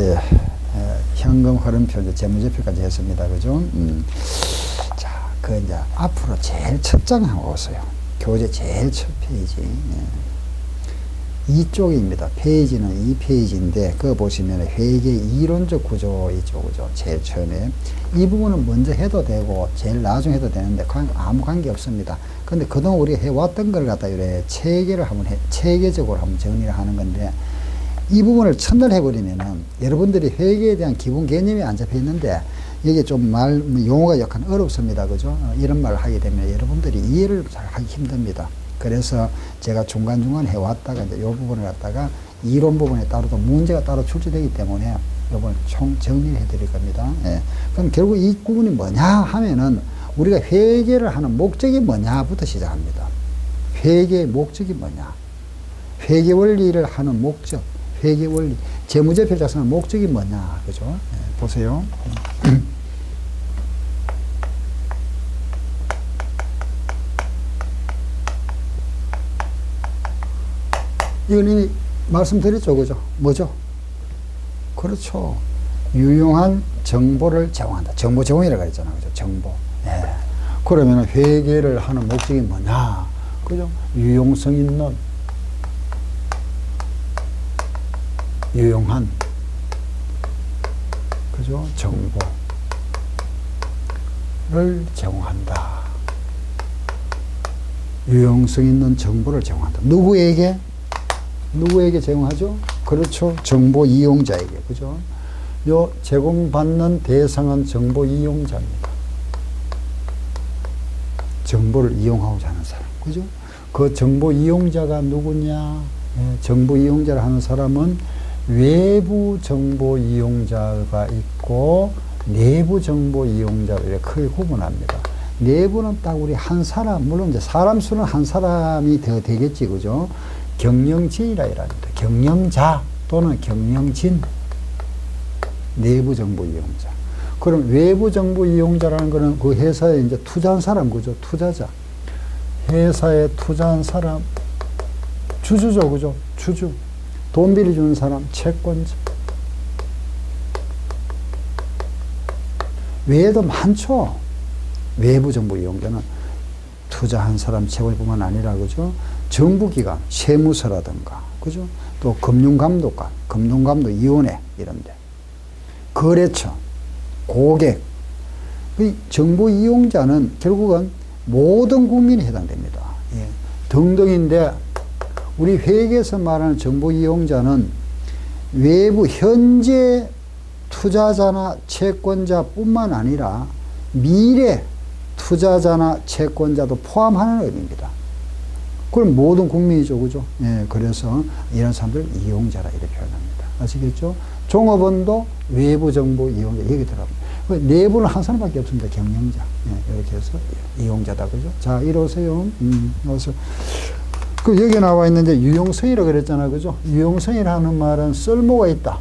이제 현금 흐름표, 이제 재무제표까지 했습니다. 그죠? 자, 그 이제 앞으로 제일 첫 장 한번 오세요. 교재 제일 첫 페이지. 이쪽입니다. 페이지는 이 페이지인데, 그거 보시면 회계 이론적 구조 이쪽, 그죠? 제일 처음에. 이 부분은 먼저 해도 되고, 제일 나중에 해도 되는데, 아무 관계 없습니다. 근데 그동안 우리가 해왔던 걸 갖다 이래 체계를 한번 체계적으로 한번 정리를 하는 건데, 이 부분을 첫날 해버리면은 여러분들이 회계에 대한 기본 개념이 안 잡혀 있는데, 이게 좀 용어가 약간 어렵습니다. 그죠? 이런 말을 하게 되면 여러분들이 이해를 잘 하기 힘듭니다. 그래서 제가 중간중간 해왔다가 이제 이 부분을 갖다가 이론 부분에 따로 또 문제가 따로 출제되기 때문에 이 부분을 총 정리해 드릴 겁니다. 예. 그럼 결국 이 부분이 뭐냐 하면은 우리가 회계를 하는 목적이 뭐냐부터 시작합니다. 회계의 목적이 뭐냐. 회계 원리를 하는 목적. 회계 원리. 재무제표 작성하는 목적이 뭐냐. 그죠? 예, 보세요. 이건 이미 말씀드렸죠. 그죠? 뭐죠? 그렇죠. 유용한 정보를 제공한다. 정보 제공이라고 했잖아요. 그죠? 정보. 예. 그러면 회계를 하는 목적이 뭐냐? 그죠? 유용성 있는, 유용한, 그죠? 정보를 제공한다. 유용성 있는 정보를 제공한다. 누구에게? 누구에게 제공하죠? 그렇죠. 정보 이용자에게. 그죠? 요 제공받는 대상은 정보 이용자입니다. 정보를 이용하고자 하는 사람. 그죠? 그 정보 이용자가 누구냐? 예, 정보 이용자를 하는 사람은 외부 정보 이용자가 있고 내부 정보 이용자를 이렇게 크게 구분합니다. 내부는 딱 우리 한 사람, 물론 이제 사람 수는 한 사람이 더 되겠지. 그죠? 경영진이라 이랍니다. 경영자 또는 경영진. 내부 정보 이용자. 그럼 외부 정보 이용자라는 거는 그 회사에 이제 투자한 사람, 그죠? 투자자. 회사에 투자한 사람, 주주죠, 그죠? 주주. 돈 빌려주는 사람, 채권자. 외에도 많죠? 외부 정보 이용자는 투자한 사람, 채권뿐만 아니라, 그죠? 정부기관, 세무서라든가, 그죠? 또 금융감독관, 금융감독위원회, 이런데. 거래처, 고객. 이 정보 이용자는 결국은 모든 국민이 해당됩니다. 예. 등등인데, 우리 회계에서 말하는 정보 이용자는 외부 현재 투자자나 채권자뿐만 아니라 미래 투자자나 채권자도 포함하는 의미입니다. 그럼 모든 국민이죠, 그죠? 예, 그래서 이런 사람들 이용자라 이렇게 표현합니다. 아시겠죠? 종업원도 외부 정보 이용자 여기 들어갑니다. 내부는 한 사람밖에 없습니다. 경영자. 예, 이렇게 해서 이용자다, 그죠? 자, 이리 오세요. 어서. 그 여기 나와 있는데 유용성이라고 그랬잖아요, 그죠? 유용성이라는 말은 쓸모가 있다.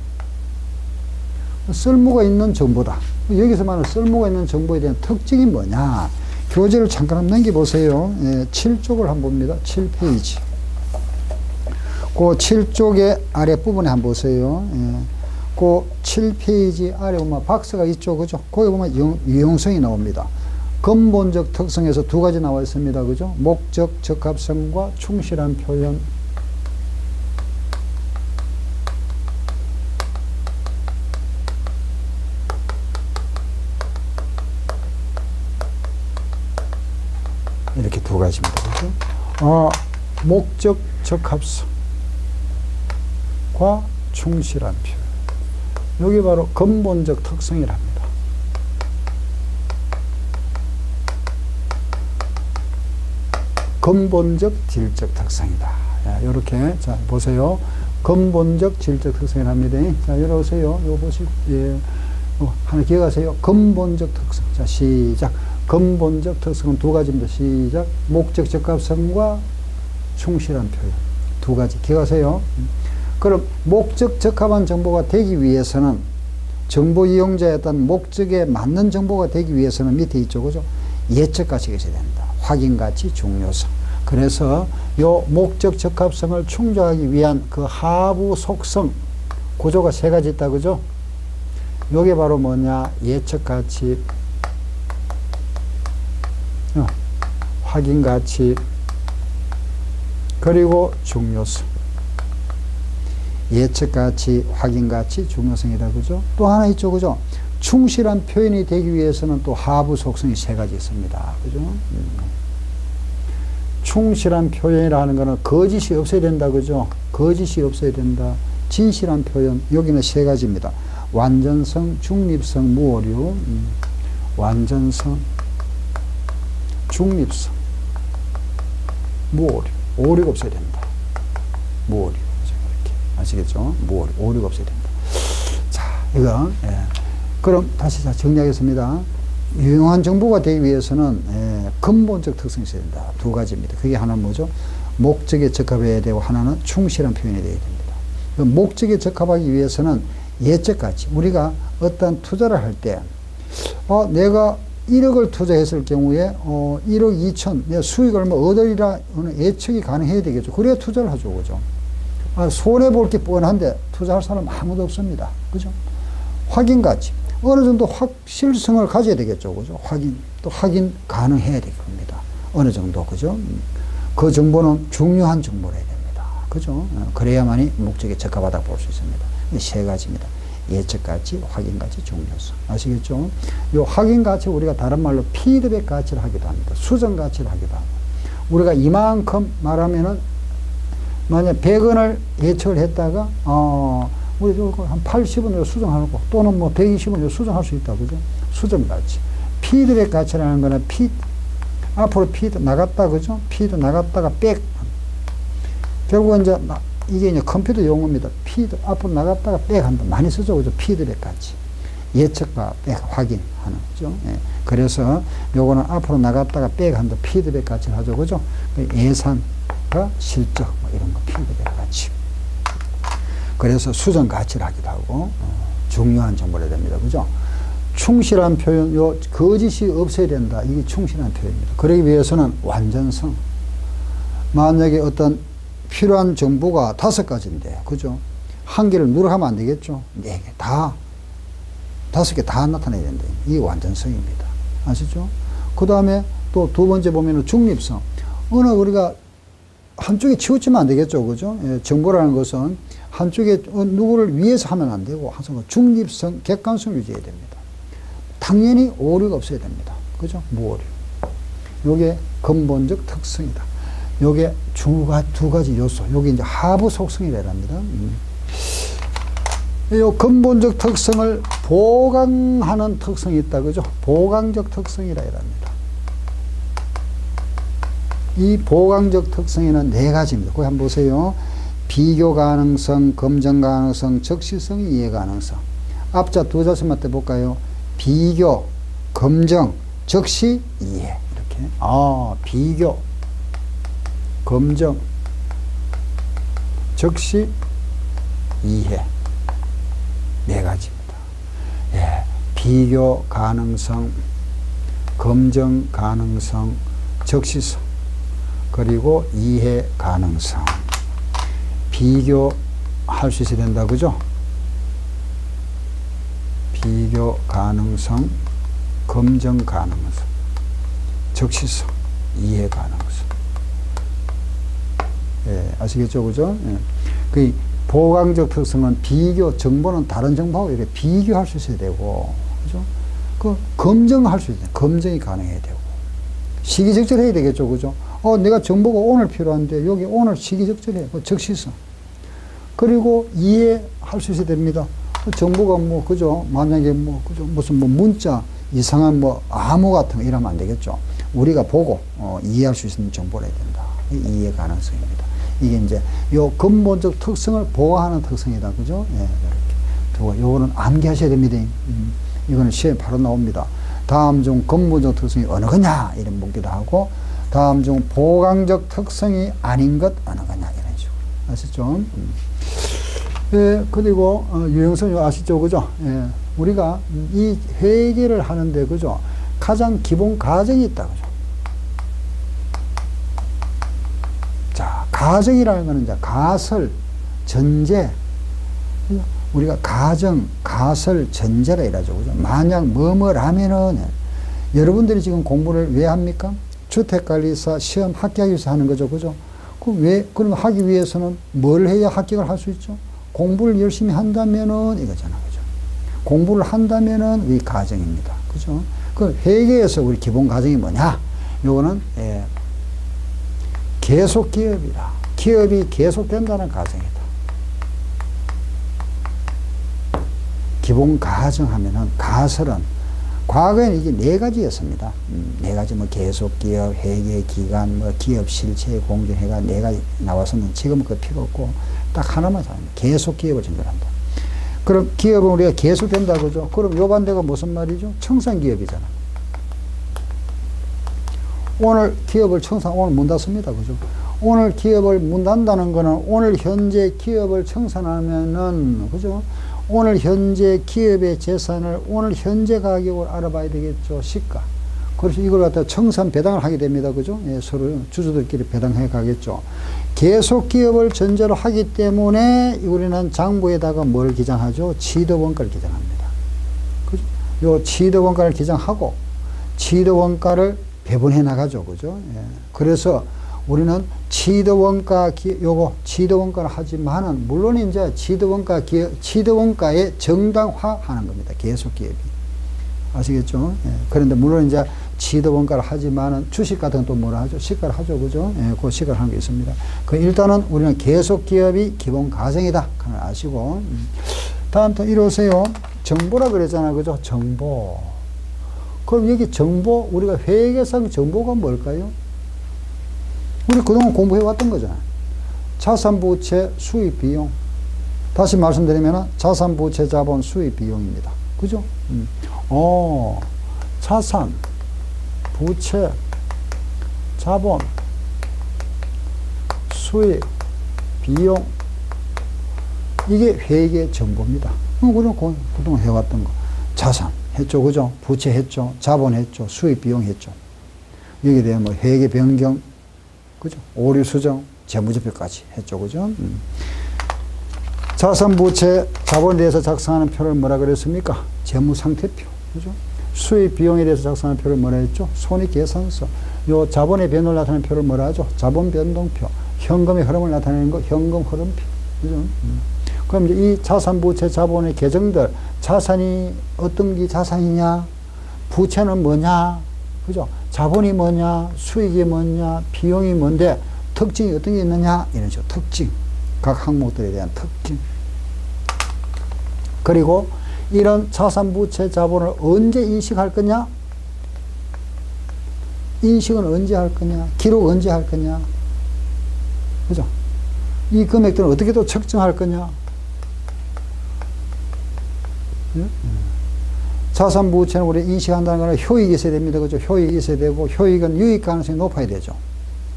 쓸모가 있는 정보다. 여기서 말하는 쓸모가 있는 정보에 대한 특징이 뭐냐? 교재를 잠깐 한번 넘겨보세요. 예, 7쪽을 한번 봅니다. 7페이지. 그 7쪽의 아랫부분에 한번 보세요. 예, 그 7페이지 아래 보면 박스가 있죠, 그죠? 거기 보면 유용성이 나옵니다. 근본적 특성에서 두 가지 나와 있습니다, 그죠? 목적, 적합성과 충실한 표현. 이렇게 두 가지입니다. 그죠? 목적, 적합성과 충실한 표현. 여기 바로 근본적 특성이랍니다. 근본적 질적 특성이다. 이렇게 자 보세요. 근본적 질적 특성이랍니다. 자, 이리 오세요. 요 보시고, 예, 하나 기억하세요. 근본적 특성. 자, 시작. 근본적 특성은 두 가지입니다. 시작. 목적 적합성과 충실한 표현. 두 가지 기억하세요. 그럼 목적 적합한 정보가 되기 위해서는 정보 이용자에 어떤 목적에 맞는 정보가 되기 위해서는 밑에 있죠, 그죠? 예측 가치가 있어야 된다. 확인 가치, 중요성. 그래서 요 목적 적합성을 충족하기 위한 그 하부 속성, 구조가 세 가지 있다, 그죠? 요게 바로 뭐냐? 예측 가치, 확인 가치, 그리고 중요성. 예측 가치, 확인 가치, 중요성이다, 그죠? 또 하나 있죠, 그죠? 충실한 표현이 되기 위해서는 또 하부 속성이 세 가지 있습니다, 그죠? 충실한 표현이라 하는 거는 거짓이 없어야 된다, 그죠? 거짓이 없어야 된다. 진실한 표현, 여기는 세 가지입니다. 완전성, 중립성, 무오류. 완전성, 중립성, 무오류. 오류가 없어야 된다. 무오류. 이렇게. 아시겠죠? 무오류. 오류가 없어야 된다. 자, 이거, 예. 그럼 다시 정리하겠습니다. 유용한 정보가 되기 위해서는 근본적 특성이 있어야 된다. 두 가지입니다. 그게 하나는 뭐죠? 목적에 적합해야 되고 하나는 충실한 표현이 되어야 됩니다. 목적에 적합하기 위해서는 예측 가치. 우리가 어떤 투자를 할 때, 내가 1억을 투자했을 경우에 1억 2천, 내 수익 얼마 얻으리라 예측이 가능해야 되겠죠. 그래야 투자를 하죠, 그죠? 손해 볼 게 뻔한데 투자할 사람 아무도 없습니다, 그죠? 확인 가치. 어느 정도 확실성을 가져야 되겠죠, 그죠? 또 확인 가능해야 될 겁니다. 어느 정도, 그죠? 그 정보는 중요한 정보라 해야 됩니다. 그죠? 그래야만이 목적에 적합하다고 볼 수 있습니다. 이 세 가지입니다. 예측 가치, 확인 가치, 중요성. 아시겠죠? 요 확인 가치 우리가 다른 말로 피드백 가치를 하기도 합니다. 수정 가치를 하기도 합니다. 우리가 이만큼 말하면은 만약 100원을 예측을 했다가 우리 한 80원으로 수정하고 또는 뭐 120원으로 수정할 수 있다, 그죠? 수정 가치. 피드백 가치라는 거는 앞으로 피드 나갔다, 그죠? 피드 나갔다가 백. 결국은 이게 이제 컴퓨터 용어입니다. 앞으로 나갔다가 백 한다. 많이 쓰죠, 그죠? 피드백 가치. 예측과 백 확인하는 거죠. 예. 그래서 요거는 앞으로 나갔다가 백 한다. 피드백 가치를 하죠, 그죠? 예산과 실적, 뭐 이런 거 피드백 가치. 그래서 수정 가치를 하기도 하고, 중요한 정보를 해야 됩니다. 그죠? 충실한 표현, 거짓이 없어야 된다. 이게 충실한 표현입니다. 그러기 위해서는 완전성. 만약에 어떤 필요한 정보가 5가지인데, 그죠? 한 개를 누락하면 안 되겠죠? 4개, 5개 다 나타내야 된다. 이게 완전성입니다. 아시죠? 그 다음에 또 두 번째 보면은 중립성. 우리가 한쪽에 치우치면 안 되겠죠, 그죠? 예, 정보라는 것은 한쪽에 누구를 위해서 하면 안 되고 항상 중립성, 객관성 유지해야 됩니다. 당연히 오류가 없어야 됩니다. 그죠? 무오류. 요게 근본적 특성이다. 요게 두 가지 요소. 요게 이제 하부 속성이라 합니다. 요 근본적 특성을 보강하는 특성이 있다, 그죠? 보강적 특성이라 합니다. 이 보강적 특성에는 4가지입니다. 거기 한번 보세요. 비교 가능성, 검증 가능성, 적시성, 이해 가능성. 앞자 두 자수만 떼볼까요? 비교, 검증, 적시, 이해. 이렇게. 비교, 검증, 적시, 이해. 4가지입니다. 예. 비교 가능성, 검증 가능성, 적시성, 그리고 이해 가능성. 비교할 수 있어야 된다, 그죠? 비교 가능성, 검증 가능성, 적시성, 이해 가능성. 예, 아시겠죠, 그죠? 예. 그 보강적 특성은 비교, 정보는 다른 정보하고 이렇게 비교할 수 있어야 되고, 그죠? 검증할 수 있어야 돼요. 검증이 가능해야 되고. 시기적절해야 되겠죠, 그죠? 내가 정보가 오늘 필요한데, 여기 오늘 시기적절해. 적시성. 그리고 이해할 수 있어야 됩니다. 정보가 그죠? 만약에 그죠? 무슨 문자, 이상한 암호 같은 거 이러면 안 되겠죠. 우리가 보고, 이해할 수 있는 정보를 해야 된다. 이해 가능성입니다. 이게 이제 요 근본적 특성을 보호하는 특성이다. 그죠? 예, 이렇게. 요거는 암기하셔야 됩니다. 이거는 시험에 바로 나옵니다. 다음 중 근본적 특성이 어느 거냐? 이런 묻기도 하고, 다음 중 보강적 특성이 아닌 것 어느 거냐? 이런 식으로. 아시죠? 예, 그리고, 유형성 아시죠? 그죠? 예, 우리가 이 회계를 하는데, 그죠? 가장 기본 가정이 있다. 그죠? 자, 가정이라는 거는 이제 가설, 전제, 우리가 가정, 가설, 전제라 이라죠. 그죠? 만약 뭐뭐라면은, 여러분들이 지금 공부를 왜 합니까? 주택관리사 시험 합격하기 위해서 하는 거죠. 그죠? 그럼 하기 위해서는 뭘 해야 합격을 할 수 있죠? 공부를 열심히 한다면은 이거잖아. 그죠? 공부를 한다면은 이 가정입니다. 그죠? 그 회계에서 우리 기본 가정이 뭐냐? 요거는, 계속 기업이라. 기업이 계속된다는 가정이다. 기본 가정 하면은, 가설은, 과거에는 이게 4가지였습니다. 4가지, 뭐, 계속 기업, 회계, 기간, 뭐, 기업 실체, 공정회가 4가지 나왔었는데, 지금은 그 필요 없고, 딱 하나만 잡습니다. 계속 기업을 전제한다. 그럼 기업은 우리가 계속된다, 그죠? 그럼 요 반대가 무슨 말이죠? 청산기업이잖아. 오늘 기업을 오늘 문 닫습니다, 그죠? 오늘 기업을 문 닫는다는 거는 오늘 현재 기업을 청산하면은, 그죠? 오늘 현재 기업의 재산을 오늘 현재 가격으로 알아봐야 되겠죠. 시가. 그래서 이걸 갖다 청산 배당을 하게 됩니다. 그죠? 예, 서로 주주들끼리 배당해 가겠죠. 계속 기업을 전제로 하기 때문에 우리는 장부에다가 뭘 기장하죠? 취득원가를 기장합니다. 그죠? 요 취득원가를 기장하고 취득원가를 배분해 나가죠. 그죠? 예. 그래서 우리는 취득원가를 하지만은, 물론 이제 취득원가의 정당화 하는 겁니다. 계속 기업이. 아시겠죠? 예. 그런데 물론 이제 취득원가를 하지만은 주식 같은 건 또 뭐라 하죠? 시가를 하죠. 그죠? 예. 그 시가를 하는 게 있습니다. 일단은 우리는 계속 기업이 기본 가정이다. 그걸 아시고. 다음 또 이리 오세요. 정보라 그랬잖아요. 그죠? 정보. 그럼 여기 정보, 우리가 회계상 정보가 뭘까요? 우리 그동안 공부해 왔던 거잖아요. 자산부채 수입비용. 다시 말씀드리면 자산부채 자본 수입비용입니다. 그죠? 자산, 부채, 자본, 수입, 비용. 이게 회계 정보입니다. 우리는 그동안 해왔던 거. 자산 했죠. 그죠? 부채 했죠. 자본 했죠. 수입 비용 했죠. 여기에 대한 뭐 회계 변경, 그죠? 오류 수정, 재무제표까지 했죠. 그죠? 자산, 부채, 자본에 대해서 작성하는 표를 뭐라 그랬습니까? 재무상태표. 그죠? 수입 비용에 대해서 작성하는 표를 뭐라 했죠? 손익계산서. 요 자본의 변동을 나타내는 표를 뭐라 하죠? 자본 변동표. 현금의 흐름을 나타내는 거 현금 흐름표. 그죠? 그럼 이제 이 자산, 부채, 자본의 계정들, 자산이 어떤 게 자산이냐? 부채는 뭐냐? 그죠? 자본이 뭐냐? 수익이 뭐냐? 비용이 뭔데? 특징이 어떤 게 있느냐? 이런 식으로 특징. 각 항목들에 대한 특징. 그리고 이런 자산, 부채, 자본을 언제 인식할 거냐? 인식은 언제 할 거냐? 기록 언제 할 거냐? 그죠? 이 금액들은 어떻게 또 측정할 거냐? 자산, 부채는 우리 인식한다는 것은 효익이 있어야 됩니다. 그죠? 효익이 있어야 되고, 효익은 유익 가능성이 높아야 되죠.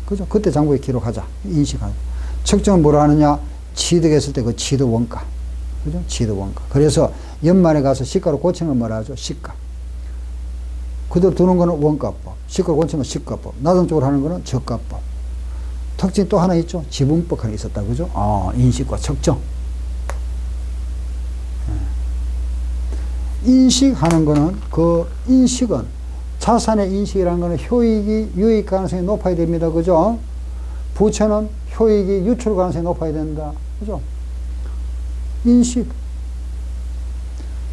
그죠? 그때 장부에 기록하자. 인식하고. 측정은 뭐라 하느냐? 취득했을 때 그 취득 원가. 그죠? 취득 원가. 그래서 연말에 가서 시가로 고치는 건 뭐라 하죠? 시가. 그대로 두는 거는 원가법. 시가로 고치는 건 시가법. 나중적으로 하는 거는 저가법. 특징 또 하나 있죠? 지분법 하나 있었다. 그죠? 인식과 측정. 인식하는 거는, 그 인식은, 자산의 인식이라는 거는 효익이, 유익 가능성이 높아야 됩니다. 그죠? 부채는 효익이 유출 가능성이 높아야 된다. 그죠? 인식.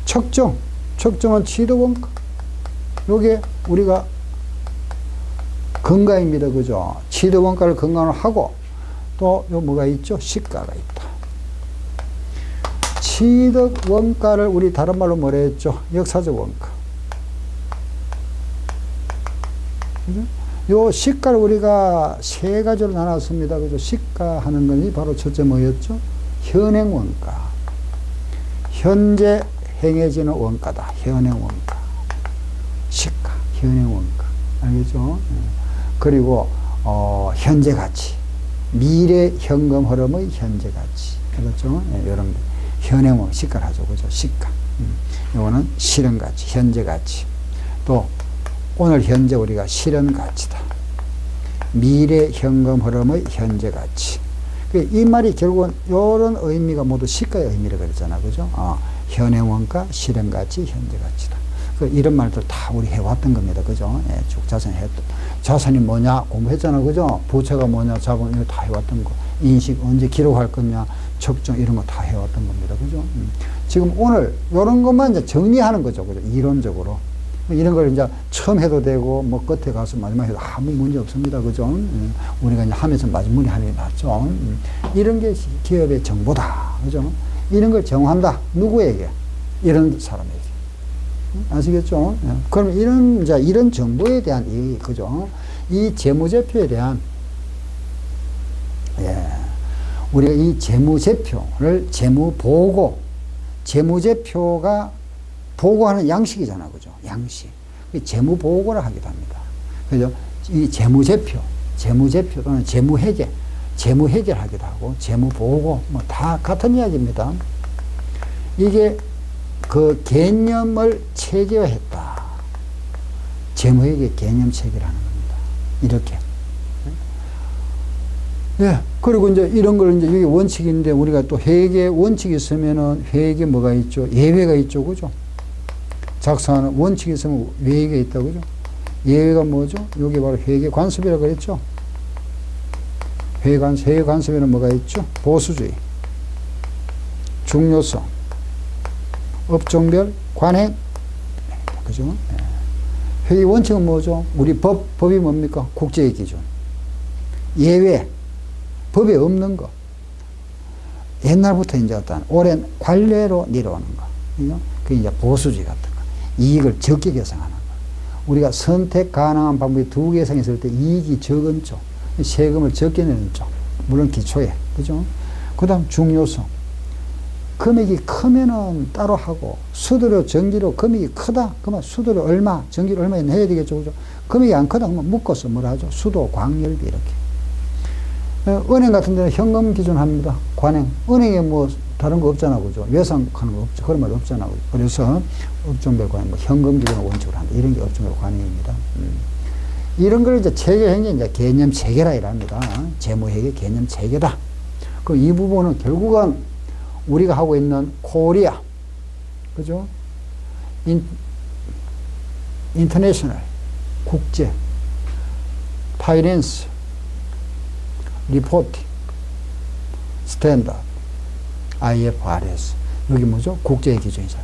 측정. 측정은 취득원가. 요게 우리가 근가입니다. 그죠? 취득원가를 근간으로 하고, 또 요 뭐가 있죠? 시가가 있다. 취득원가를 우리 다른 말로 뭐라 했죠? 역사적 원가. 그죠? 요 시가를 우리가 3가지로 나눴습니다. 그죠? 시가 하는 것이 바로 첫째 뭐였죠? 현행 원가. 현재 행해지는 원가다. 현행 원가. 시가, 현행 원가. 알겠죠? 그리고, 현재 가치. 미래 현금 흐름의 현재 가치. 그렇죠? 이런 거. 현행 원가, 시가를 하죠. 그죠? 시가. 이거는 실현 가치, 현재 가치. 또, 오늘 현재 우리가 실현 가치다. 미래 현금 흐름의 현재 가치. 이 말이 결국은 이런 의미가 모두 시가의 의미를 그랬잖아. 그죠? 현행 원가, 실행 가치, 현재 가치다. 이런 말들 다 우리 해왔던 겁니다. 그죠? 예, 쭉 자산이 뭐냐 공부했잖아. 그죠? 부채가 뭐냐, 자본, 이거 다 해왔던 거. 인식 언제 기록할 거냐, 측정 이런 거 다 해왔던 겁니다. 그죠? 지금 오늘 이런 것만 이제 정리하는 거죠. 그죠? 이론적으로. 이런 걸 이제 처음 해도 되고, 뭐 끝에 가서 마지막에 해도 아무 문제 없습니다. 그죠? 우리가 이제 하면서 마지막에 하는 게 낫죠. 이런 게 기업의 정보다. 그죠? 이런 걸 정한다. 누구에게? 이런 사람에게. 아시겠죠? 그럼 이런 정보에 대한 그죠? 이 재무제표에 대한, 우리가 이 재무제표를 재무제표가 보고하는 양식이잖아. 그죠? 양식. 재무보고를 하기도 합니다. 그죠? 이 재무제표 또는 재무회계하기도 하고, 재무보고, 뭐 다 같은 이야기입니다. 이게 그 개념을 체계화했다. 재무회계 개념 체계를 하는 겁니다. 이렇게. 예. 그리고 이제 이런 걸 이제 여기 원칙인데 우리가 또 회계 원칙이 있으면은 회계 뭐가 있죠? 예외가 있죠. 그죠? 작성하는 원칙이 있으면 예외가 있다. 그죠? 예외가 뭐죠? 여기 바로 회계 관습이라고 그랬죠? 회계 관습에는 뭐가 있죠? 보수주의, 중요성, 업종별 관행. 그죠? 회계 원칙은 뭐죠? 우리 법이 뭡니까? 국제의 기준. 예외. 법에 없는 거. 옛날부터 이제 어떤 오랜 관례로 내려오는 거. 그게 이제 보수주의 같은 거. 이익을 적게 계산하는 거. 우리가 선택 가능한 방법이 두 개 이상 있을 때 이익이 적은 쪽. 세금을 적게 내는 쪽. 물론 기초에. 그죠? 그 다음 중요성. 금액이 크면은 따로 하고, 수수료, 전기료 금액이 크다? 그러면 수수료 얼마, 전기료 얼마 내야 되겠죠. 그죠? 금액이 안 크다? 그러면 묶어서 뭐라 하죠? 수도, 광열비 이렇게. 은행 같은 데는 현금 기준 합니다. 관행. 은행에 뭐 다른 거 없잖아. 그죠? 예상하는 거 없죠. 그런 말 없잖아. 그죠? 그래서 업종별 관행, 뭐 현금 기준을 원칙으로 한다. 이런 게 업종별 관행입니다. 이런 걸 이제 체계한 게 이제 개념 체계라 이랍니다. 재무회계 개념 체계다. 그 이 부분은 결국은 우리가 하고 있는 코리아, 그죠? 인터내셔널, 국제, 파이낸스, 리포팅, 스탠다드, IFRS. 여기 뭐죠? 국제의 기준이잖아.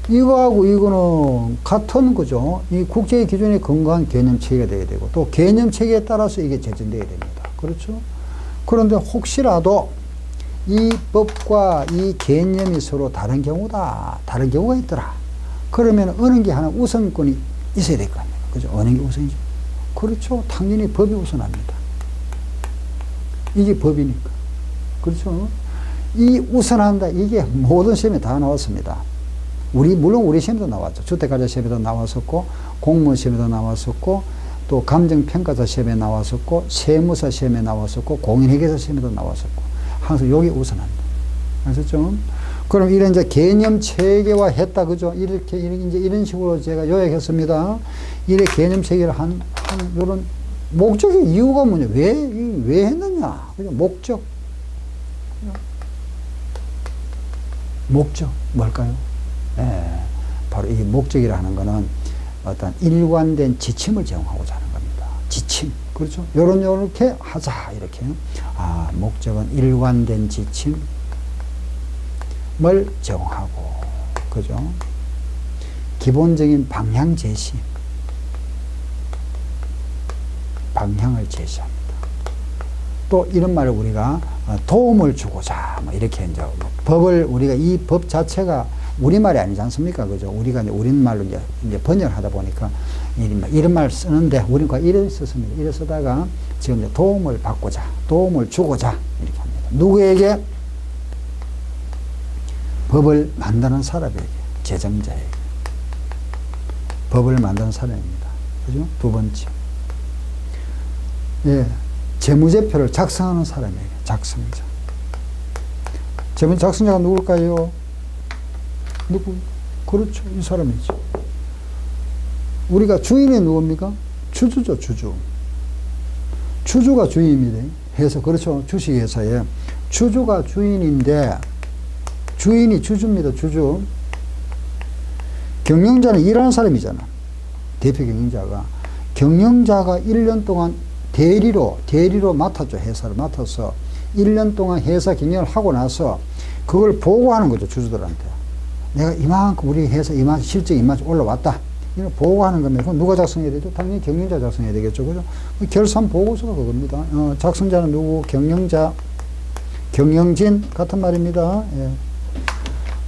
이거하고 이거는 같은 거죠. 이 국제의 기준이 건강한 개념 체계가 돼야 되고, 또 개념 체계에 따라서 이게 제정돼야 됩니다. 그렇죠? 그런데 혹시라도 이 법과 이 개념이 서로 다른 경우다. 다른 경우가 있더라. 그러면 어느 게 하나 우선권이 있어야 될 거 아닙니까? 그죠? 어느 게 우선이죠? 그렇죠. 당연히 법이 우선합니다. 이게 법이니까. 그렇죠? 이 우선한다. 이게 모든 시험에 다 나왔습니다. 물론 우리 시험도 나왔죠. 주택가자 시험에도 나왔었고, 공무원 시험에도 나왔었고, 또 감정평가사 시험에 나왔었고, 세무사 시험에 나왔었고, 공인회계사 시험에도 나왔었고, 항상 여기 우선한다. 아셨죠? 그럼 이런 이제 개념 체계화 했다. 그죠? 이제 이런 식으로 제가 요약했습니다. 이렇게 개념 체계를 요런 목적의 이유가 뭐냐? 왜 했느냐? 그죠? 목적. 뭘까요? 바로 이 목적이라는 거는 어떤 일관된 지침을 제공하고자 하는 겁니다. 지침. 그렇죠? 요렇게 하자. 이렇게. 목적은 일관된 지침을 제공하고. 그죠? 기본적인 방향 제시. 방향을 제시합니다. 또 이런 말을 우리가 도움을 주고자 뭐 이렇게 이제 법을 우리가 이 법 자체가 우리말이 아니지 않습니까? 그죠? 우리가 이제 우리말로 이제 번역을 하다 보니까 이런 말 쓰는데 우리가 이래 썼습니다. 이래 쓰다가 지금 이제 도움을 받고자, 도움을 주고자 이렇게 합니다. 누구에게? 법을 만드는 사람에게, 제정자에게. 법을 만드는 사람입니다. 그죠? 두 번째. 재무제표를 작성하는 사람에게, 작성자. 작성자가 누굴까요? 그렇죠. 이 사람이죠. 우리가 주인이 누굽니까? 주주죠, 주주. 주주가 주인입니다. 회사, 그렇죠. 주식회사에 주주가 주인인데, 주인이 주주입니다. 주주. 경영자는 일하는 사람이잖아. 대표 경영자가. 경영자가 1년 동안 대리로 맡았죠. 회사를 맡아서 1년 동안 회사 경영을 하고 나서 그걸 보고하는 거죠. 주주들한테. 내가 이만큼 우리 회사 이만큼 실적이 이만큼 올라왔다. 이걸 보고하는 겁니다. 그럼 누가 작성해야 되죠? 당연히 경영자 작성해야 되겠죠. 그죠? 결산 보고서가 그겁니다. 작성자는 누구? 경영자, 경영진 같은 말입니다. 예.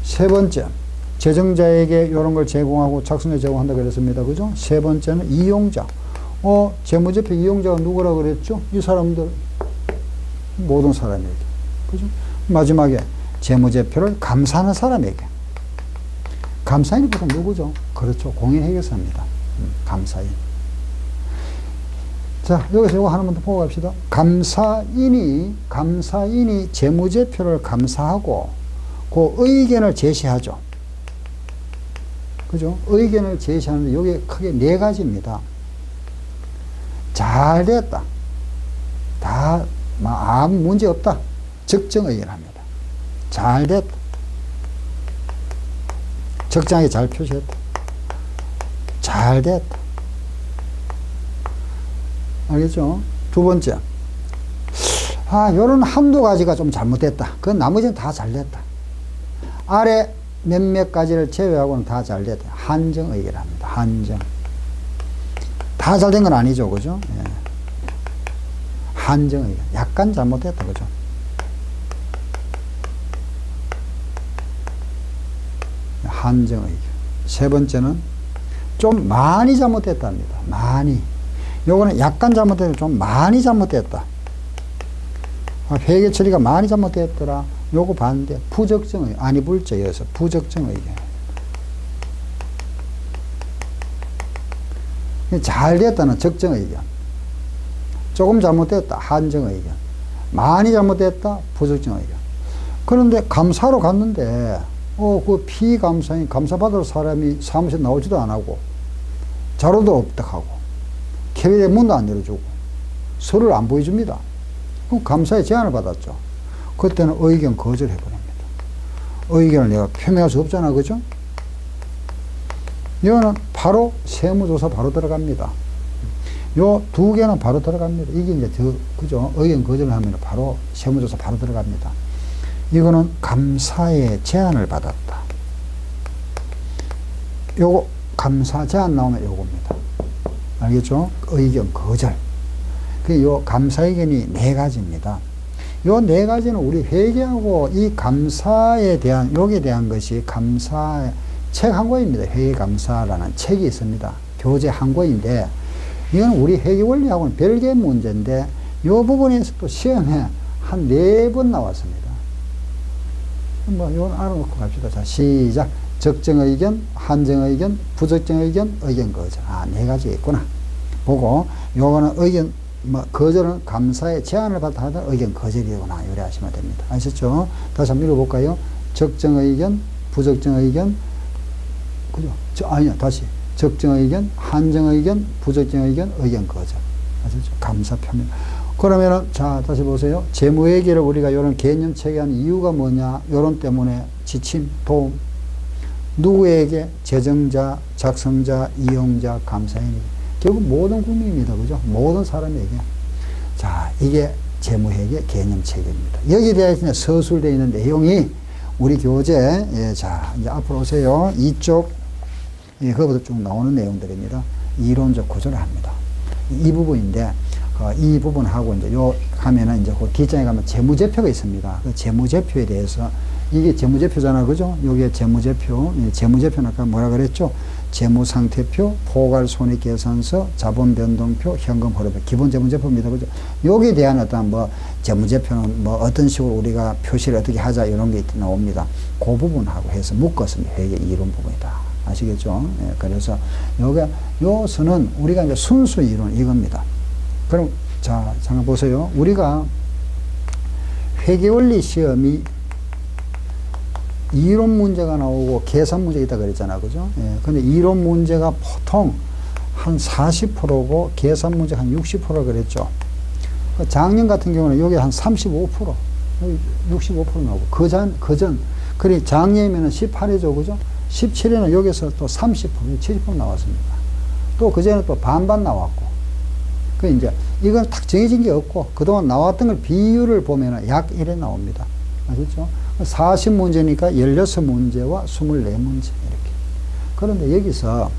세 번째, 재정자에게 이런 걸 제공하고 작성자 제공한다 그랬습니다. 그죠? 세 번째는 이용자. 재무제표 이용자가 누구라 그랬죠? 이 사람들, 모든 사람에게. 그죠? 마지막에 재무제표를 감사하는 사람에게. 감사인이 보통 누구죠? 그렇죠. 공인회계사입니다. 감사인. 자, 여기서 이거 하나만 더 보고 갑시다. 감사인이 재무제표를 감사하고 그 의견을 제시하죠. 그죠? 의견을 제시하는데 이게 크게 네 가지입니다. 잘 됐다. 아무 문제 없다. 적정 의견합니다. 잘 됐다. 적정하게 잘 표시했다. 잘 됐다. 알겠죠? 두 번째. 요런 한두 가지가 좀 잘못됐다. 그건 나머지는 다 잘 됐다. 아래 몇몇 가지를 제외하고는 다 잘 됐다. 한정 의견합니다. 한정. 다 잘 된 건 아니죠. 그죠? 예. 한정 의견. 약간 잘못됐다. 그죠? 한정 의견. 세 번째는 좀 많이 잘못됐답니다. 많이. 요거는 약간 잘못됐다. 좀 많이 잘못됐다. 회계 처리가 많이 잘못됐더라. 요거 반대. 부적정 의견. 아니 불자여서 부적정 의견. 잘 됐다는 적정 의견. 조금 잘못됐다. 한정 의견. 많이 잘못됐다. 부적정 의견. 그런데 감사로 갔는데 그 피감사인 감사받을 사람이 사무실 나오지도 안 하고 자료도 없다 하고 캐비넷 문도 안 열어주고 서류를 안 보여줍니다. 그럼 감사의 제안을 받았죠. 그때는 의견 거절해버립니다. 의견을 내가 표명할 수 없잖아. 그죠? 이거는 바로 세무조사 바로 들어갑니다. 요 두 개는 바로 들어갑니다. 이게 이제 그죠? 의견 거절을 하면 바로 세무조사 바로 들어갑니다. 이거는 감사의 제안을 받았다. 요거 감사 제안 나오면 요겁니다. 알겠죠? 의견 거절. 요 감사 의견이 네 가지입니다. 요 네 가지는 우리 회계하고 이 감사에 대한 여기에 대한 것이 감사 책 한 권입니다. 회계감사라는 책이 있습니다. 교재 한 권인데 이건 우리 회계원리하고는 별개의 문제인데 요 부분에서 또 시험에 한 4번 나왔습니다. 이건 알아놓고 갑시다. 자, 시작. 적정의견, 한정의견, 부적정의견, 의견 거절. 4가지가 있구나. 보고, 요거는 의견, 거절은 감사의 제안을 받아 하던 의견 거절이구나. 요래 하시면 됩니다. 아셨죠? 다시 한번 읽어볼까요? 적정의견, 부적정의견, 그죠? 아니요, 다시. 적정의견, 한정의견, 부적정의견, 의견 거절. 아셨죠? 감사 표명. 그러면은, 자, 다시 보세요. 재무회계를 우리가 이런 개념 체계한 이유가 뭐냐? 요런 때문에 지침, 도움. 누구에게? 재정자, 작성자, 이용자, 감사인에게. 결국 모든 국민입니다. 그죠? 모든 사람에게. 자, 이게 재무회계 개념 체계입니다. 여기에 대해서 서술되어 있는 내용이 우리 교재, 자, 이제 앞으로 오세요. 이쪽, 그거보다 쭉 나오는 내용들입니다. 이론적 구조를 합니다. 이 부분인데, 이 부분하고 이제 요 하면은 이제 그 뒷장에 가면 재무제표가 있습니다. 그 재무제표에 대해서 이게 재무제표잖아. 그죠? 요게 재무제표. 재무제표는 아까 뭐라 그랬죠? 재무상태표, 포괄손익계산서, 자본변동표, 현금흐름표. 기본 재무제표입니다. 그죠? 여기에 대한 어떤 재무제표는 어떤 식으로 우리가 표시를 어떻게 하자 이런 게 나옵니다. 그 부분하고 해서 묶었습니다. 회계 이론 부분이다. 아시겠죠? 그래서 요서는 우리가 이제 순수 이론 이겁니다. 그럼, 자, 잠깐 보세요. 우리가 회계원리 시험이 이론 문제가 나오고 계산 문제가 있다 그랬잖아. 그죠? 근데 이론 문제가 보통 한 40%고 계산 문제가 한 60% 그랬죠. 작년 같은 경우는 여기 한 35%, 65% 나오고, 그전, 그리 작년이면 18회죠, 그죠? 17회는 여기서 또 30%, 70% 나왔습니다. 또 그전에 또 반반 나왔고, 그 이제, 이건 딱 정해진 게 없고, 그동안 나왔던 걸 비율을 보면 약 1에 나옵니다. 아시죠? 40문제니까 16문제와 24문제, 이렇게. 그런데 여기서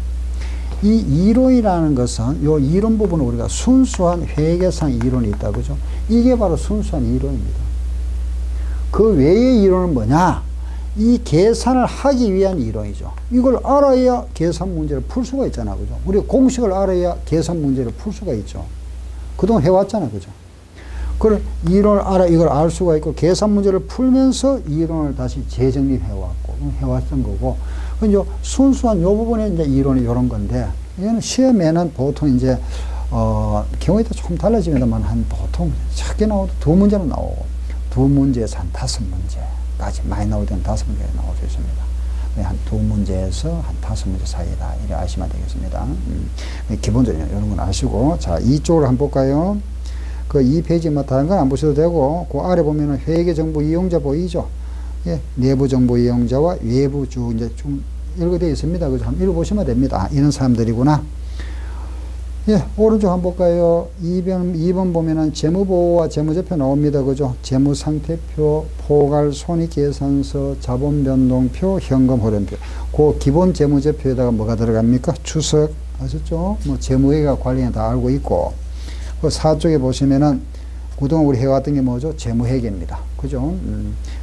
이 이론이라는 것은, 요 이론 부분은 우리가 순수한 회계상 이론이 있다, 그죠? 이게 바로 순수한 이론입니다. 그 외의 이론은 뭐냐? 이 계산을 하기 위한 이론이죠. 이걸 알아야 계산 문제를 풀 수가 있잖아, 그죠? 우리가 공식을 알아야 계산 문제를 풀 수가 있죠. 그동안 해왔잖아, 그죠? 그걸 이론을 알아, 이걸 알 수가 있고, 계산 문제를 풀면서 이론을 다시 재정립해왔고, 해왔던 거고, 이제 순수한 요 부분에 이제 이론이 이런 건데, 얘는 시험에는 보통 이제, 경우에 따라 조금 달라집니다만, 한 보통 작게 나오도 2문제는 나오고, 2문제에서 한 5문제까지, 많이 나올 때는 5문제가 나올 수 있습니다. 한 2문제에서 한 5문제 사이다. 이렇게 아시면 되겠습니다. 기본적으로 이런 건 아시고, 자, 이쪽으로 한번 볼까요? 그 2페이지 뭐 다른 건 안 보셔도 되고, 그 아래 보면은 회계 정보 이용자 보이죠? 예, 내부 정보 이용자와 외부 쭉 이제 좀 읽어되어 있습니다. 그죠? 한번 읽어보시면 됩니다. 아, 이런 사람들이구나. 예, 오른쪽 한번 볼까요? 2번 보면은 재무보고와 재무제표 나옵니다. 그죠? 재무상태표, 포괄 손익계산서, 자본변동표, 현금흐름표. 그 기본 재무제표에다가 뭐가 들어갑니까? 추석, 아셨죠? 뭐 재무회계가 관리는 다 알고 있고, 그 4쪽에 보시면은 그동안 우리 해왔던 게 뭐죠? 재무회계입니다. 그죠?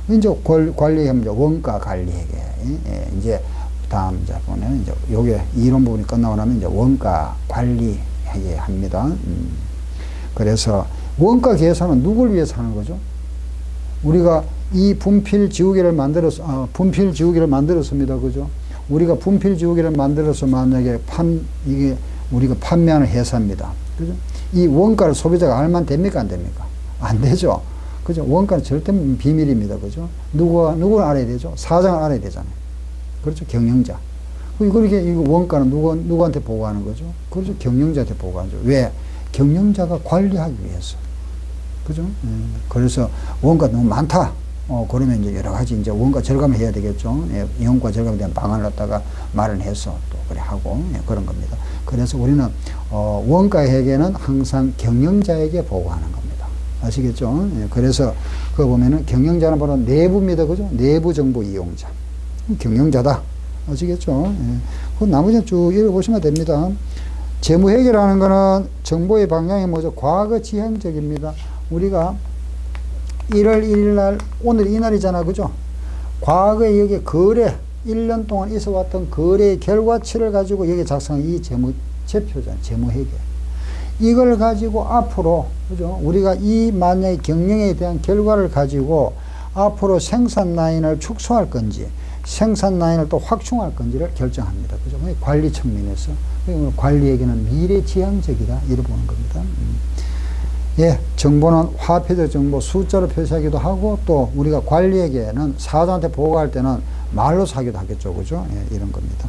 이제 관리하면 이제 원가 관리회계. 예, 이제 다음 이제 보면 이제 요게 이론 부분이 끝나고 나면 이제 원가 관리회계 합니다. 그래서 원가 계산은 누굴 위해서 하는 거죠? 우리가 이 분필 지우개를 만들었습니다. 그죠? 우리가 분필 지우개를 만들어서 만약에 이게 우리가 판매하는 회사입니다. 그죠? 이 원가를 소비자가 알면 됩니까? 안 됩니까? 안 되죠. 그죠? 원가는 절대 비밀입니다. 그죠? 누구를 알아야 되죠? 사장을 알아야 되잖아요. 그렇죠? 경영자. 그렇게 이거 원가는 누구한테 보고하는 거죠? 그렇죠? 경영자한테 보고하죠. 왜? 경영자가 관리하기 위해서. 그죠? 그래서 원가 너무 많다. 그러면 이제 여러 가지 이제 원가 절감을 해야 되겠죠. 예, 원가 절감에 대한 방안을 갖다가 마련해서 또 그래 하고, 예, 그런 겁니다. 그래서 우리는, 원가 회계는 항상 경영자에게 보고하는 겁니다. 아시겠죠? 예, 그래서 그거 보면은 경영자는 바로 내부입니다. 그죠? 내부 정보 이용자. 경영자다. 아시겠죠? 예. 그 나머지는 쭉 읽어보시면 됩니다. 재무회계라는 거는 정보의 방향이 뭐죠? 과거 지향적입니다. 우리가 1월 1일 날, 오늘 이날이잖아. 그죠? 과거에 여기 거래, 1년 동안 있어 왔던 거래의 결과치를 가지고 여기 작성한 이 재무제표잖아. 재무회계. 이걸 가지고 앞으로, 그죠? 우리가 이 만약에 경영에 대한 결과를 가지고 앞으로 생산 라인을 축소할 건지, 생산 라인을 또 확충할 건지를 결정합니다. 그죠? 관리 측면에서. 관리에게는 미래지향적이다. 이렇게 보는 겁니다. 예, 정보는 화폐적 정보 숫자로 표시하기도 하고, 또 우리가 관리에게는 사장한테 보고할 때는 말로 하기도 하겠죠. 그죠? 예, 이런 겁니다.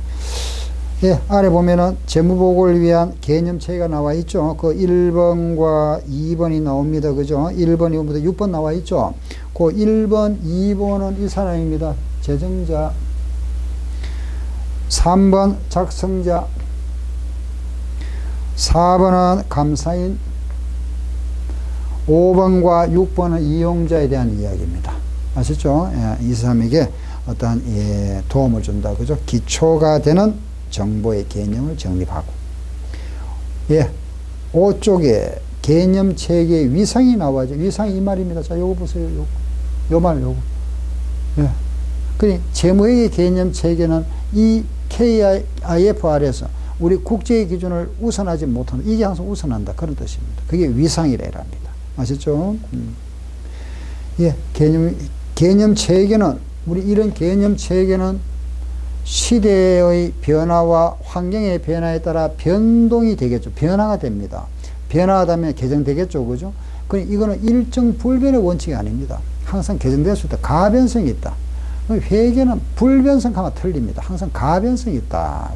예, 아래 보면은 재무보고를 위한 개념체계가 나와 있죠. 그 1번과 2번이 나옵니다. 그죠? 1번, 2번부터 6번 나와 있죠. 그 1번, 2번은 이 사람입니다. 재정자. 3번 작성자. 4번은 감사인. 5번과 6번은 이용자에 대한 이야기입니다. 아시죠? 예, 이 사람에게 어떤, 예, 도움을 준다. 그죠? 기초가 되는 정보의 개념을 정립하고. 예, 5쪽에 개념 체계의 위상이 나와죠. 위상이 이 말입니다. 자, 요거 보세요. 요 말, 요거. 예. 그니, 재무회계 개념 체계는 이 KIFR에서 우리 국제의 기준을 우선하지 못한다. 이게 항상 우선한다. 그런 뜻입니다. 그게 위상이라 합니다. 아셨죠? 예, 개념 체계는, 우리 이런 개념 체계는 시대의 변화와 환경의 변화에 따라 변동이 되겠죠. 변화가 됩니다. 변화하다면 개정되겠죠. 그죠? 그러니까 이거는 일정 불변의 원칙이 아닙니다. 항상 개정될 수 있다. 가변성이 있다. 회계는 불변성하면 틀립니다. 항상 가변성이 있다.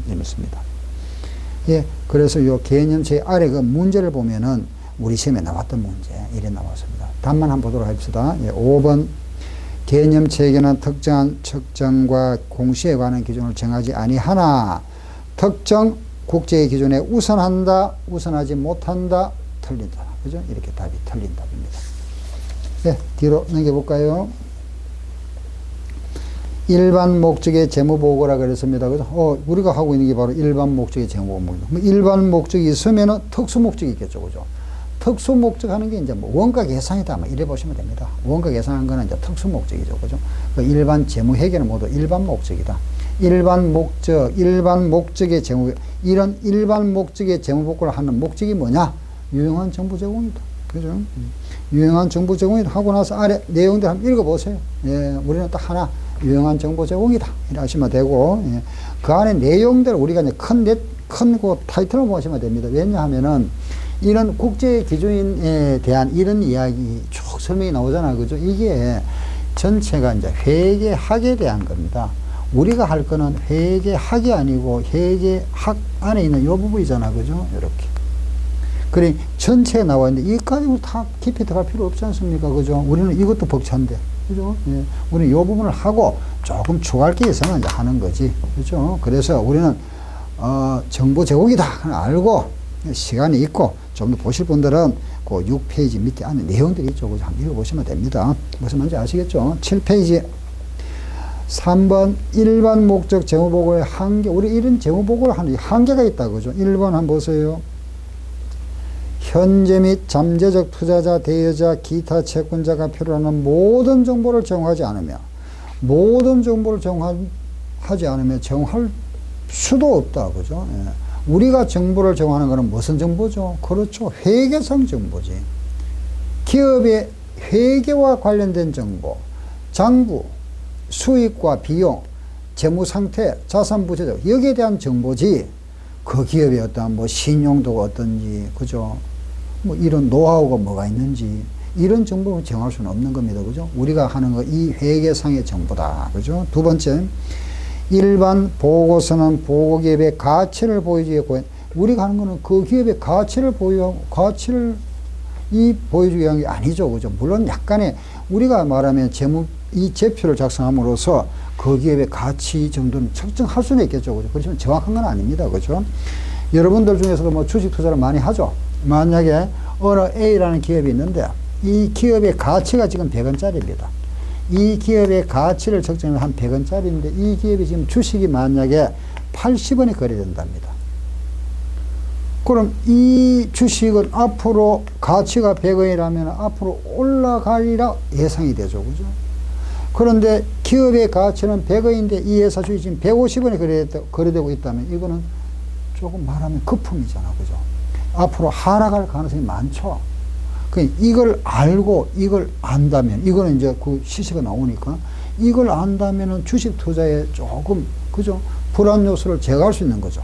재밌습니다. 예, 그래서 요 개념 체계 아래 그 문제를 보면은 우리 시험에 나왔던 문제. 이래 나왔습니다. 답만 한번 보도록 합시다. 예, 5번. 개념 체계는 특정한 측정과 공시에 관한 기준을 정하지 아니하나 특정 국제의 기준에 우선한다, 우선하지 못한다, 틀린다. 그죠? 이렇게 답이 틀린 답입니다. 네, 뒤로 넘겨볼까요? 일반 목적의 재무보고라 그랬습니다. 그래서 우리가 하고 있는 게 바로 일반 목적의 재무보고입니다. 일반 목적이 있으면은 특수 목적이 있겠죠, 그죠? 특수 목적 하는 게 이제 뭐 원가 계산이다, 뭐 이래 보시면 됩니다. 원가 계산한 거는 이제 특수 목적이죠, 그죠? 그러니까 일반 재무 회계는 모두 일반 목적이다. 일반 목적의 재무, 이런 일반 목적의 재무보고를 하는 목적이 뭐냐? 유용한 정보 제공이다. 그죠? 유용한 정보 제공이다. 하고 나서 아래 내용들 한번 읽어보세요. 예, 우리는 딱 하나, 유용한 정보 제공이다. 이렇게 하시면 되고, 예, 그 안에 내용들 우리가 이제 큰 그 타이틀을 보시면 됩니다. 왜냐하면은 이런 국제 기준에 대한 이런 이야기 쭉 설명이 나오잖아요. 그죠? 이게 전체가 이제 회계학에 대한 겁니다. 우리가 할 거는 회계학이 아니고 회계학 안에 있는 요 부분이잖아. 그죠? 이렇게. 그래, 전체에 나와 있는데, 이까지 다 깊이 들어갈 필요 없지 않습니까? 그죠? 우리는 이것도 벅찬데. 그죠? 예. 우리는 요 부분을 하고 조금 추가할 게 있으면 이제 하는 거지. 그죠? 그래서 우리는, 정보 제공이다. 알고, 시간이 있고, 좀 더 보실 분들은 그 6페이지 밑에 안에 내용들이 있죠. 그죠? 한번 읽어보시면 됩니다. 무슨 말인지 아시겠죠? 7페이지. 3번, 일반 목적 재무보고의 한계. 우리 이런 재무보고를 하는 한계가 있다. 그죠? 1번 한번 보세요. 현재 및 잠재적 투자자, 대여자, 기타 채권자가 필요로 하는 모든 정보를 제공하지 않으며, 모든 정보를 제공하지 않으면 제공할 수도 없다. 그죠? 예. 우리가 정보를 제공하는 것은 무슨 정보죠? 그렇죠. 회계상 정보지. 기업의 회계와 관련된 정보, 장부, 수익과 비용, 재무 상태, 자산 부채적, 여기에 대한 정보지. 그 기업의 어떤 뭐 신용도가 어떤지, 그죠? 뭐 이런 노하우가 뭐가 있는지, 이런 정보를 제공할 수는 없는 겁니다. 그죠? 우리가 하는 거 이 회계상의 정보다. 그죠? 두 번째, 일반 보고서는 보고 기업의 가치를 보여주기 위해, 우리가 하는 거는 그 기업의 가치를 보여주기 위한 게 아니죠. 그죠? 물론 약간의, 우리가 말하면 이 제표를 작성함으로써 그 기업의 가치 정도는 측정할 수는 있겠죠. 그죠? 그렇지만 정확한 건 아닙니다. 그죠? 여러분들 중에서도 뭐 주식 투자를 많이 하죠. 만약에 어느 A라는 기업이 있는데 이 기업의 가치가 지금 100원짜리입니다. 이 기업의 가치를 측정하면 한 100원짜리인데 이 기업이 지금 주식이 만약에 80원에 거래된답니다. 그럼 이 주식은 앞으로 가치가 100원이라면 앞으로 올라가리라 예상이 되죠. 그죠? 그런데 기업의 가치는 100원인데 이 회사 주식이 지금 150원에 거래되고 있다면 이거는 조금 말하면 거품이잖아. 그죠? 앞으로 하락할 가능성이 많죠. 이걸 알고 이걸 안다면, 이거는 이제 그 시세가 나오니까 이걸 안다면은 주식 투자에 조금, 그죠? 불안 요소를 제거할 수 있는 거죠.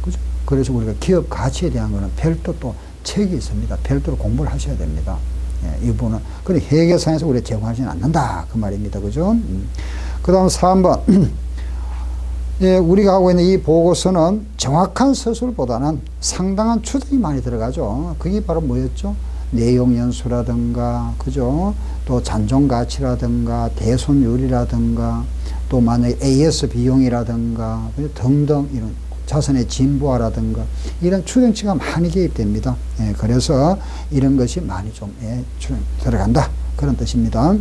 그죠? 그래서 우리가 기업 가치에 대한 거는 별도 또 책이 있습니다. 별도로 공부를 하셔야 됩니다. 예, 이 부분은. 그래, 회계상에서 우리가 제공하지는 않는다. 그 말입니다. 그죠? 그 다음 3번. 예, 우리가 하고 있는 이 보고서는 정확한 서술보다는 상당한 추정이 많이 들어가죠. 그게 바로 뭐였죠? 내용 연수라든가, 그죠? 또 잔존 가치라든가, 대손율이라든가, 또 만약에 AS 비용이라든가, 등등 이런 자산의 진부화라든가, 이런 추정치가 많이 개입됩니다. 예, 그래서 이런 것이 많이 좀, 추정 들어간다. 그런 뜻입니다.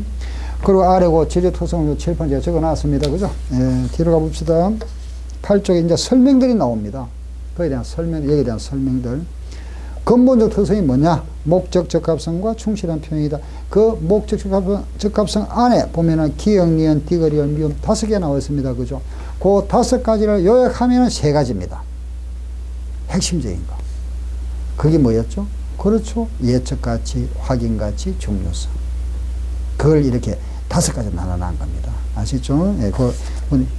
그리고 아래고 제조특성 칠판 제가 적어 놨습니다. 그죠? 예, 뒤로 가봅시다. 8쪽에 이제 설명들이 나옵니다. 그에 대한 여기에 대한 설명들. 근본적 특성이 뭐냐? 목적 적합성과 충실한 표현이다. 그 목적 적합성 안에 보면은 기역, 니은, 디귿, 리을, 미음 5개 나와 있습니다. 그죠? 그 5가지를 요약하면은 3가지입니다. 핵심적인 거. 그게 뭐였죠? 그렇죠. 예측 가치, 확인 가치, 중요성. 그걸 이렇게 5가지 나눠놓은 겁니다. 아시죠? 예,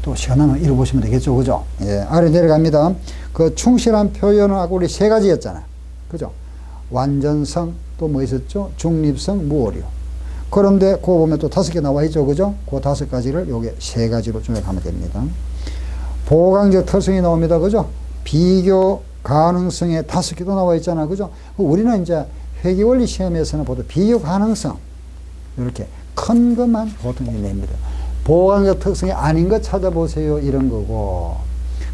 또 시원하면 읽어보시면 되겠죠. 그죠? 예, 아래 내려갑니다. 그 충실한 표현하고 우리 3가지였잖아요. 그죠? 완전성, 또 뭐 있었죠? 중립성, 무오류. 그런데 그거 보면 또 5개 나와 있죠. 그죠? 그 5가지를 요게 3가지로 조약하면 됩니다. 보강적 특성이 나옵니다. 그죠? 비교, 가능성에 5개도 나와 있잖아. 그죠? 우리는 이제 회계원리 시험에서는 보통 비교 가능성, 이렇게 큰 것만 보통 냅니다. 보호관계적 특성이 아닌 것 찾아보세요. 이런 거고.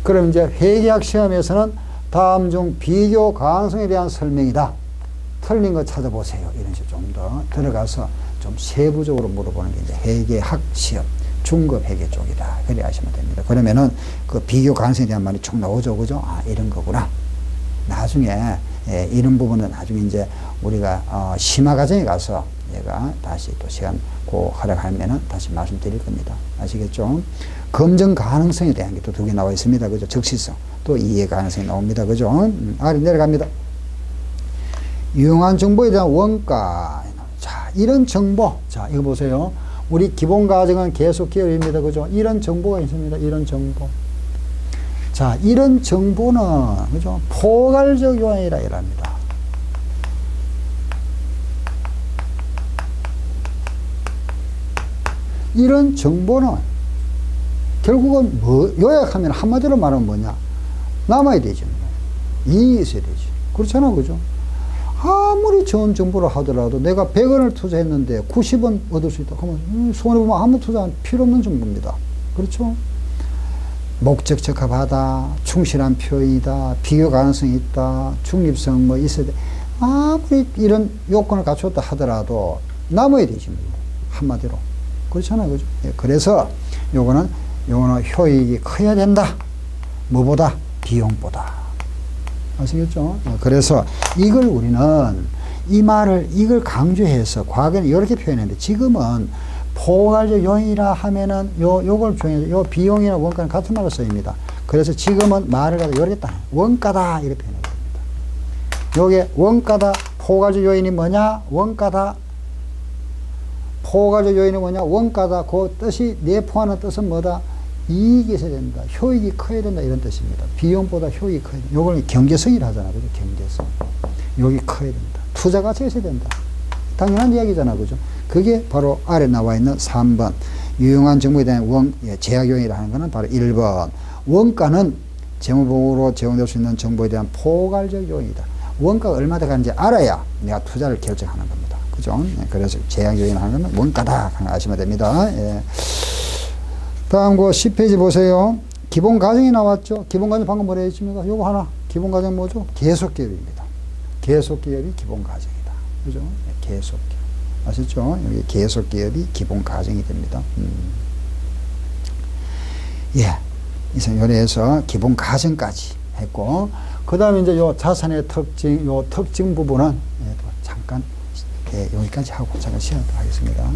그럼 이제 회계학 시험에서는 다음 중 비교 가능성에 대한 설명이다. 틀린 거 찾아보세요. 이런 식으로 좀 더 들어가서 좀 세부적으로 물어보는 게 이제 회계학 시험, 중급 회계 쪽이다. 그래 하시면 됩니다. 그러면은 그 비교 가능성에 대한 말이 쭉 나오죠. 그죠? 아, 이런 거구나. 나중에, 이런 부분은 나중에 이제 우리가, 심화 과정에 가서 얘가 다시 또 시간 고 허락하면은 다시 말씀드릴 겁니다. 아시겠죠? 검증 가능성에 대한 게 또 2개 나와 있습니다. 그죠? 적시성. 또 이해 가능성이 나옵니다. 그죠? 아래 내려갑니다. 유용한 정보에 대한 원가. 자, 이런 정보. 자, 이거 보세요. 우리 기본 과정은 계속 기업입니다. 그죠? 이런 정보가 있습니다. 이런 정보. 자, 이런 정보는, 그죠? 포괄적 요인이라 이랍니다. 이런 정보는 결국은 요약하면 한마디로 말하면 뭐냐? 남아야 되죠. 이익이 있어야 되죠. 그렇잖아. 그죠? 아무리 좋은 정보를 하더라도 내가 100원을 투자했는데 90원 얻을 수 있다. 그러면 손해보면 아무 투자 필요 없는 정보입니다. 그렇죠? 목적 적합하다, 충실한 표현이다, 비교 가능성이 있다, 중립성 뭐 있어야 돼. 아무리 이런 요건을 갖췄다 하더라도 남아야 되지. 한마디로. 그렇잖아요. 그죠? 예, 그래서 요거는 효익이 커야 된다. 뭐보다? 비용보다. 아시겠죠? 그래서 이걸 우리는 이걸 강조해서 과거에는 이렇게 표현했는데 지금은 포괄적 요인이라 하면은 요걸 중에 요 비용이나 원가는 같은 말로 쓰입니다. 그래서 지금은 말을 갖다 이렇게 딱 원가다 이렇게 표현해야 됩니다. 요게 원가다. 포괄적 요인이 뭐냐? 원가다. 포괄적 요인이 뭐냐? 원가다. 그 뜻이 내포하는 뜻은 뭐다? 이익이 있어야 된다. 효익이 커야 된다. 이런 뜻입니다. 비용보다 효익이 커야 된다. 요걸 경제성이라 하잖아. 그죠? 경제성. 여기 커야 된다. 투자 가치가 있어야 된다. 당연한 이야기잖아. 그죠? 그게 바로 아래 나와 있는 3번. 유용한 정보에 대한 제약 요인이라 하는 것은 바로 1번. 원가는 재무보고로 제공될 수 있는 정보에 대한 포괄적 요인이다. 원가가 얼마 들어가는지 알아야 내가 투자를 결정하는 겁니다. 그죠? 그래서 제약 요인 하는 것은 원가다. 아시면 됩니다. 예. 다음 거 10페이지 보세요. 기본 과정이 나왔죠. 기본 과정 방금 뭐라 했습니까? 요거 하나. 기본 과정 뭐죠? 계속기업입니다. 계속기업이 기본 과정이다. 그죠? 계속기업. 아시죠? 여기 계속기업이 기본 과정이 됩니다. 예. 이상 요래해서 기본 과정까지 했고, 그 다음에 이제 요 자산의 특징, 요 특징 부분은 잠깐, 여기까지 하고 잠깐 쉬어도록 하겠습니다.